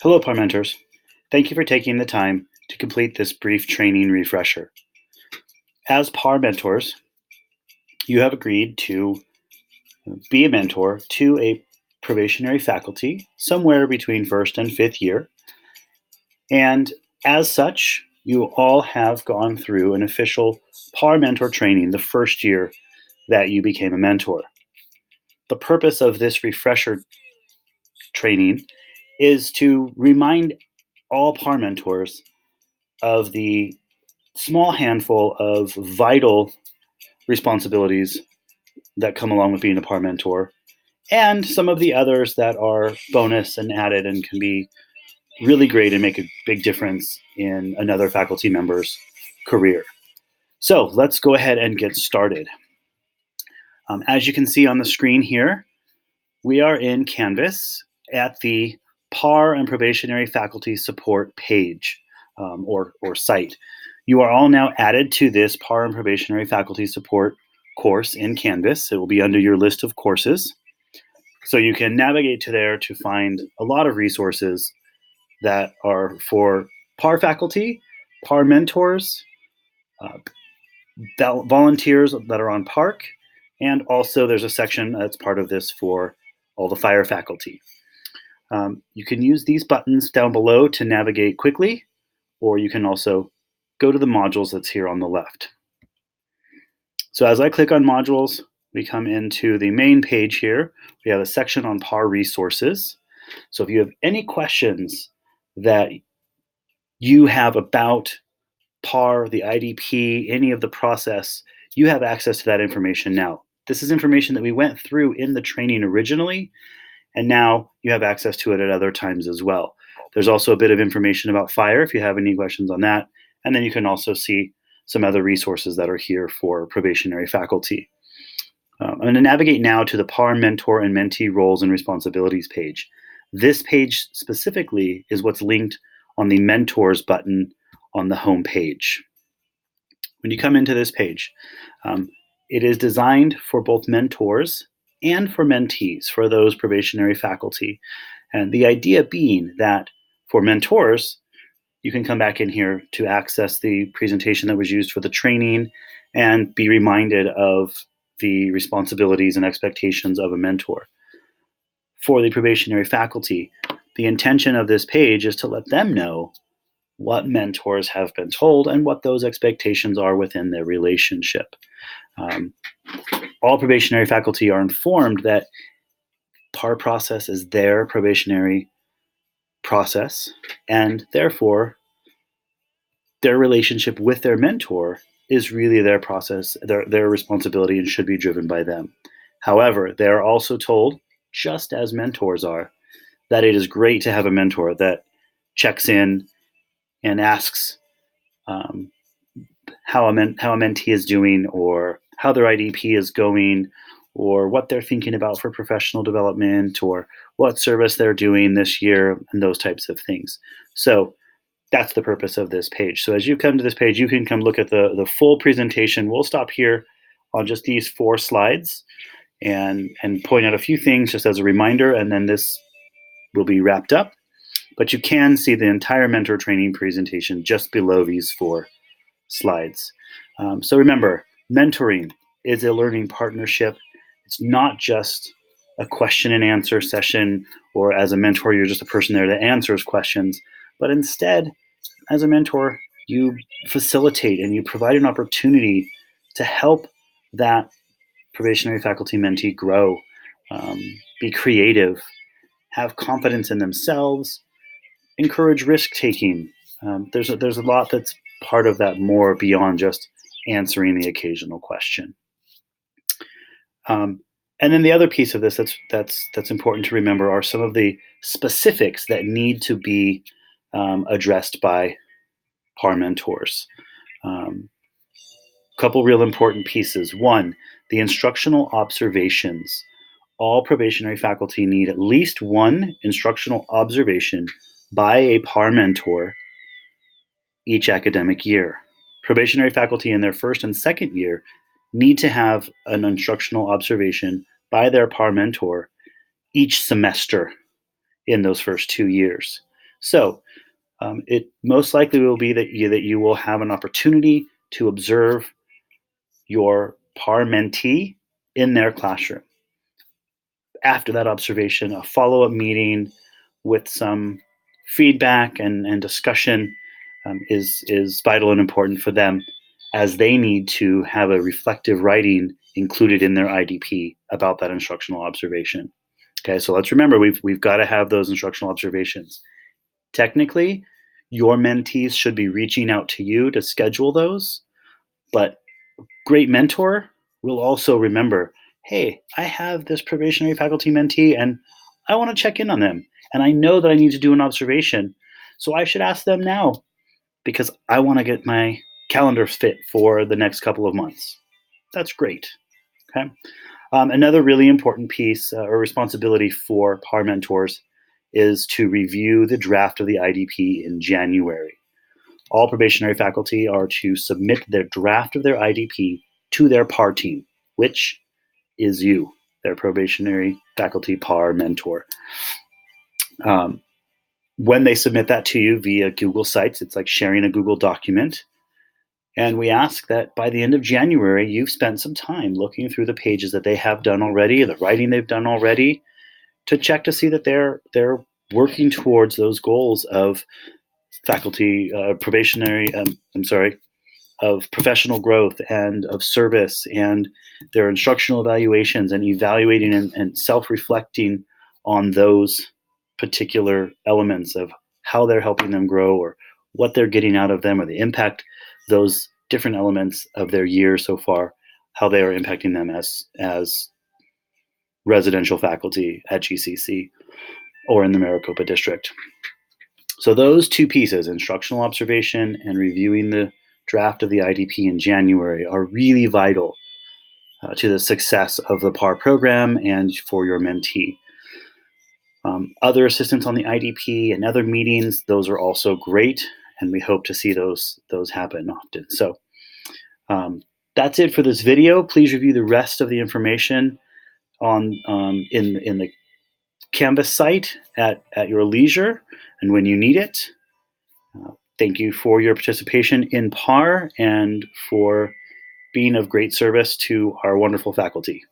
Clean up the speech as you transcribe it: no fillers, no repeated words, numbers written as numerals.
Hello, PAR mentors. Thank you for taking the time to complete this brief training refresher. As PAR mentors, you have agreed to be a mentor to a probationary faculty somewhere between first and fifth year. And as such, you all have gone through an official PAR mentor training the first year that you became a mentor. The purpose of this refresher training is to remind all PAR mentors of the small handful of vital responsibilities that come along with being a PAR mentor, and some of the others that are bonus and added and can be really great and make a big difference in another faculty member's career. So let's go ahead and get started. As you can see on the screen here, we are in Canvas at the PAR and Probationary Faculty Support page or site. You are all now added to this PAR and Probationary Faculty Support course in Canvas. It will be under your list of courses. So you can navigate to there to find a lot of resources that are for PAR faculty, PAR mentors, volunteers that are on PARC, and also there's a section that's part of this for all the fire faculty. You can use these buttons down below to navigate quickly, or you can also go to the modules that's here on the left. So as I click on modules, we come into the main page here. We have a section on PAR resources. So if you have any questions that you have about PAR, the IDP, any of the process, you have access to that information now. This is information that we went through in the training originally, and now you have access to it at other times as well. There's also a bit of information about fire if you have any questions on that, and then you can also see some other resources that are here for probationary faculty. I'm going to navigate now to the PAR mentor and mentee roles and responsibilities page. This page specifically is what's linked on the mentors button on the home page. When you come into this page, it is designed for both mentors and for mentees, for those probationary faculty. And the idea being that for mentors, you can come back in here to access the presentation that was used for the training and be reminded of the responsibilities and expectations of a mentor. For the probationary faculty, the intention of this page is to let them know what mentors have been told and what those expectations are within their relationship. All probationary faculty are informed that PAR process is their probationary process, and therefore their relationship with their mentor is really their process, their responsibility, and should be driven by them. However, they are also told, just as mentors are, that it is great to have a mentor that checks in and asks how a mentee is doing, or how their IDP is going, or what they're thinking about for professional development, or what service they're doing this year, and those types of things. So that's the purpose of this page. So as you come to this page, you can come look at the full presentation. We'll stop here on just these 4 slides and point out a few things just as a reminder, and then this will be wrapped up. But you can see the entire mentor training presentation just below these 4 slides. So remember, mentoring is a learning partnership. It's not just a question and answer session, or as a mentor, you're just a person there that answers questions. But instead, as a mentor, you facilitate and you provide an opportunity to help that probationary faculty mentee grow, be creative, have confidence in themselves, encourage risk-taking. There's a lot that's part of that, more beyond just answering the occasional question. And then the other piece of this that's important to remember are some of the specifics that need to be addressed by PAR mentors. Couple real important pieces. One, the instructional observations. All probationary faculty need at least one instructional observation by a PAR mentor each academic year. Probationary faculty in their first and second year need to have an instructional observation by their PAR mentor each semester in those first 2 years. So it most likely will be that you will have an opportunity to observe your PAR mentee in their classroom. After that observation, a follow-up meeting with some feedback and discussion is vital and important for them, as they need to have a reflective writing included in their IDP about that instructional observation. Okay, so let's remember we've got to have those instructional observations. Technically, your mentees should be reaching out to you to schedule those, but great mentor will also remember, hey, I have this probationary faculty mentee and I want to check in on them. And I know that I need to do an observation. So I should ask them now because I want to get my calendar fit for the next couple of months. That's great. Okay. Another really important piece or responsibility for PAR mentors is to review the draft of the IDP in January. All probationary faculty are to submit their draft of their IDP to their PAR team, which is you, their probationary faculty PAR mentor. When they submit that to you via Google Sites, it's like sharing a Google document. And we ask that by the end of January, you've spent some time looking through the pages that they have done already, the writing they've done already, to check to see that they're working towards those goals of faculty probationary. Of professional growth and of service and their instructional evaluations and evaluating and self-reflecting on those particular elements of how they're helping them grow or what they're getting out of them or the impact those different elements of their year so far, how they are impacting them as residential faculty at GCC or in the Maricopa District. So those two pieces, instructional observation and reviewing the draft of the IDP in January, are really vital to the success of the PAR program and for your mentee. Other assistance on the IDP and other meetings, those are also great, and we hope to see those happen often. So that's it for this video. Please review the rest of the information on in the Canvas site at your leisure and when you need it. Thank you for your participation in PAR and for being of great service to our wonderful faculty.